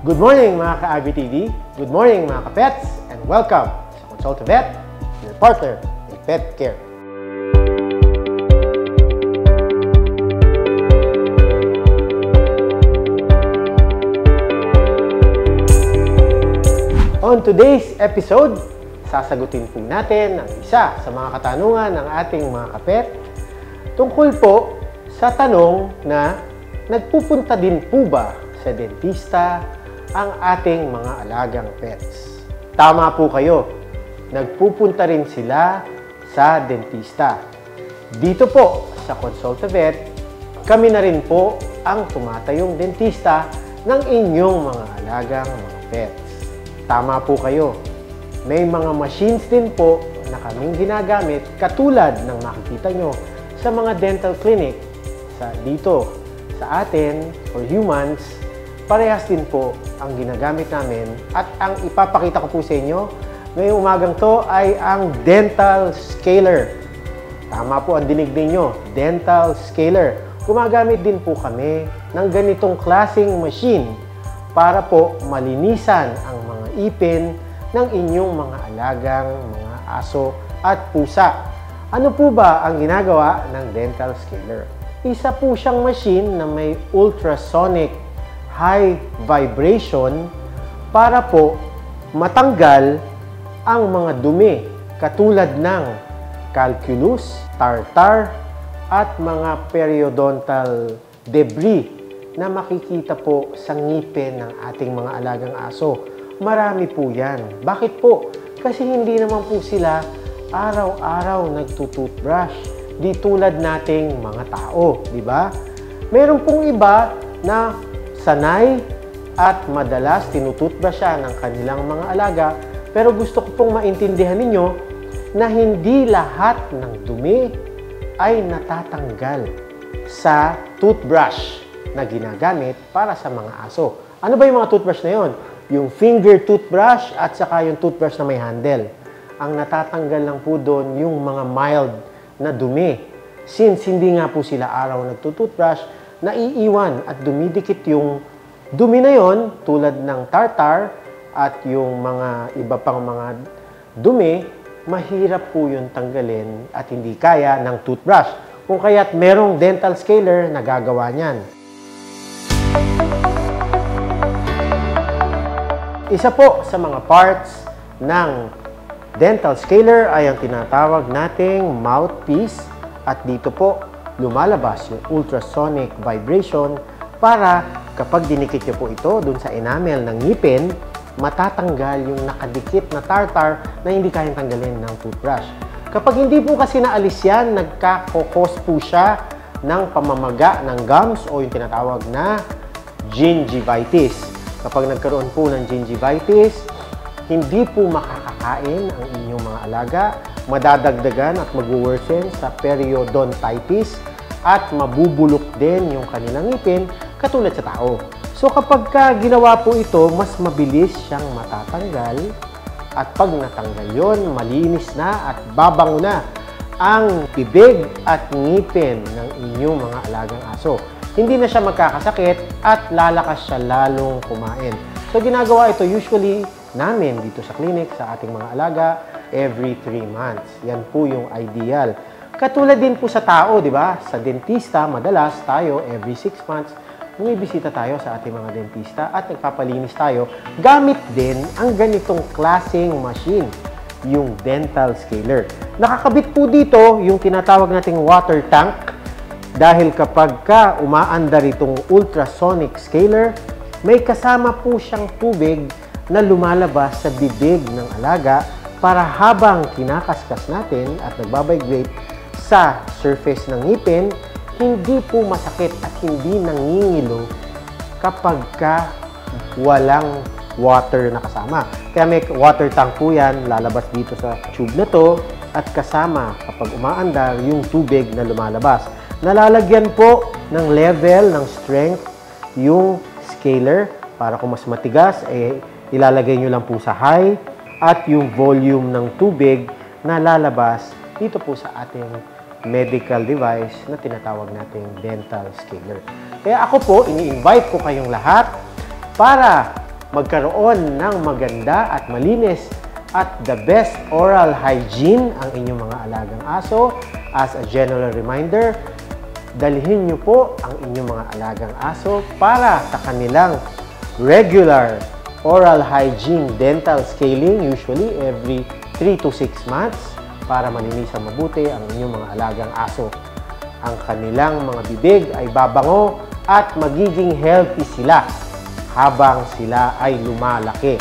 Good morning mga ka-Agri TV, good morning mga ka-pets, and welcome sa Consult a Vet, your partner in pet care. On today's episode, sasagutin po natin ang isa sa mga katanungan ng ating mga ka-pet tungkol po sa tanong na nagpupunta din po ba sa dentista ang ating mga alagang pets. Tama po kayo, nagpupunta rin sila sa dentista. Dito po sa Consult a Vet, kami na rin po ang tumatayong dentista ng inyong mga alagang mga pets. Tama po kayo, may mga machines din po na kaming ginagamit katulad ng makikita nyo sa mga dental clinic dito sa atin for humans. Parehas din po ang ginagamit namin at ang ipapakita ko po sa inyo ngayong umagang to ay ang dental scaler. Tama po ang dinig ninyo, dental scaler. Gumagamit din po kami ng ganitong klaseng machine para po malinisan ang mga ipin ng inyong mga alagang mga aso at pusa. Ano po ba ang ginagawa ng dental scaler? Isa po siyang machine na may ultrasonic high vibration para po matanggal ang mga dumi katulad ng calculus, tartar, at mga periodontal debris na makikita po sa ngipin ng ating mga alagang aso. Marami po yan. Bakit po? Kasi hindi naman po sila araw-araw nagtututbrush. Di tulad nating mga tao, di ba? Meron pong iba na sanay at madalas tinututbrush siya ng kanilang mga alaga, pero gusto ko pong maintindihan ninyo na hindi lahat ng dumi ay natatanggal sa toothbrush na ginagamit para sa mga aso. Ano ba yung mga toothbrush na yon? Yung finger toothbrush at saka yung toothbrush na may handle. Ang natatanggal lang po doon yung mga mild na dumi. Since hindi nga po sila araw nagtutoothbrush, naiiwan at dumidikit yung dumi na yon tulad ng tartar at yung mga iba pang mga dumi, mahirap po yung tanggalin at hindi kaya ng toothbrush. Kung kaya't merong dental scaler na gagawa niyan. Isa po sa mga parts ng dental scaler ay ang tinatawag nating mouthpiece at dito po lumalabas yung ultrasonic vibration para kapag dinikit nyo po ito dun sa enamel ng ngipin, matatanggal yung nakadikit na tartar na hindi kayang tanggalin ng toothbrush. Kapag hindi po kasi naalis yan, nagkakokos po siya ng pamamaga ng gums o yung tinatawag na gingivitis. Kapag nagkaroon po ng gingivitis, hindi po makakakain ang inyong mga alaga, madadagdagan at mag-worsen sa periodontitis at mabubulok din yung kanilang ngipin katulad sa tao. So kapag ginawa po ito, mas mabilis siyang matatanggal at pag natanggal yon, malinis na at babango na ang bibig at ngipin ng inyong mga alagang aso. Hindi na siya magkakasakit at lalakas siya lalong kumain. So ginagawa ito usually namin dito sa clinic sa ating mga alaga every 3 months. Yan po yung ideal. Katulad din po sa tao, di ba? Sa dentista, madalas tayo every 6 months, bumibisita tayo sa ating mga dentista at nagpapalinis tayo. Gamit din ang ganitong klaseng machine, yung dental scaler. Nakakabit po dito yung tinatawag nating water tank dahil kapag umaandar itong ultrasonic scaler, may kasama po siyang tubig na lumalabas sa bibig ng alaga para habang kinakaskas natin at nagbabibrate sa surface ng ngipin, hindi po masakit at hindi nangingilo kapag walang water na kasama. Kaya may water tank po yan, lalabas dito sa tube na to at kasama kapag umaandar yung tubig na lumalabas. Nalalagyan po ng level, ng strength yung scaler para kung mas matigas, ilalagay nyo lang po sa high at yung volume ng tubig na lalabas dito po sa ating medical device na tinatawag nating dental scaler. Kaya ako po, ini-invite ko kayong lahat para magkaroon ng maganda at malinis at the best oral hygiene ang inyong mga alagang aso. As a general reminder, dalhin niyo po ang inyong mga alagang aso para sa kanilang regular oral hygiene dental scaling, usually every 3 to 6 months, para malinisan mabuti ang inyong mga alagang aso. Ang kanilang mga bibig ay babango at magiging healthy sila habang sila ay lumalaki.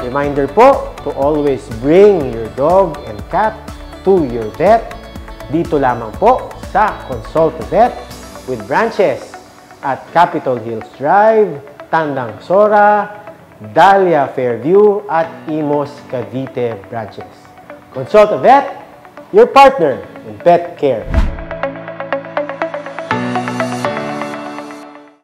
Reminder po to always bring your dog and cat to your vet. Dito lamang po sa Consult a Vet with branches at Capitol Hills Drive, Tandang Sora, Dahlia Fairview at Imos Cavite branches. Consult a Vet, your partner in pet care.